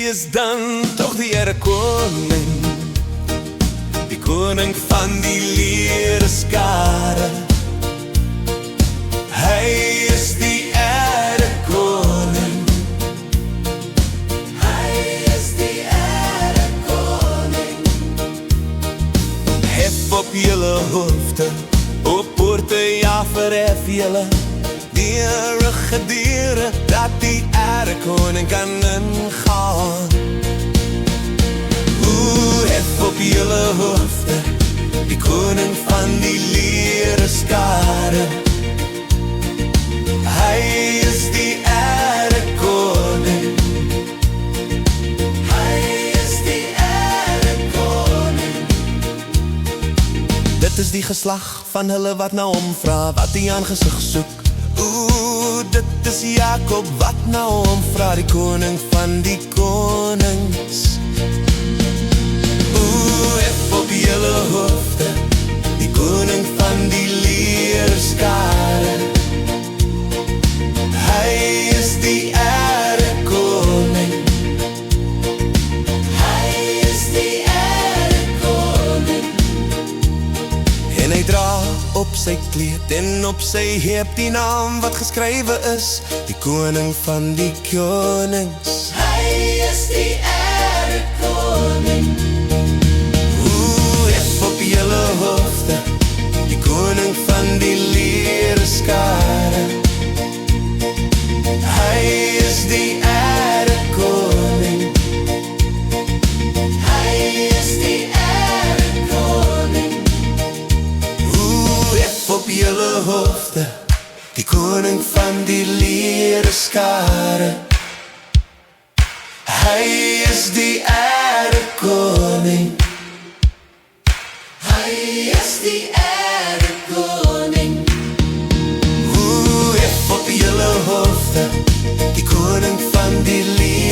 is dan toch die Here koning, die koning van die leerskare. Hy is die Here koning, hy is die Here koning. Hef op julle hoofde, op poorte, ja, verhef julle die ruggedeure, dat die Here koning kan ingaan. Hef op julle hoofde, die koning van die leerskare. Hy is die Here koning, hy is die Here koning. Dit is die geslag van hulle wat na hom vra, wat die aangesig soek. Dit is Jakob wat na hom vra, die koning van die konings. Hef op julle hoofde, die koning van die leerskare. Hy is die Here koning, hy is die Here koning. En hy dra op sy kleed en op sy heup die naam wat geskrywe is, die koning van die konings. Hy is die Here koning. Hef op julle hoofde, die koning van die leerskare. Hy is die Here koning, hy is die Here koning. Hef op julle hoofde, die koning van die leerskare. Hy is die Here koning, hy is die Here koning. Hef op julle hoofde, die koning van die leerskare.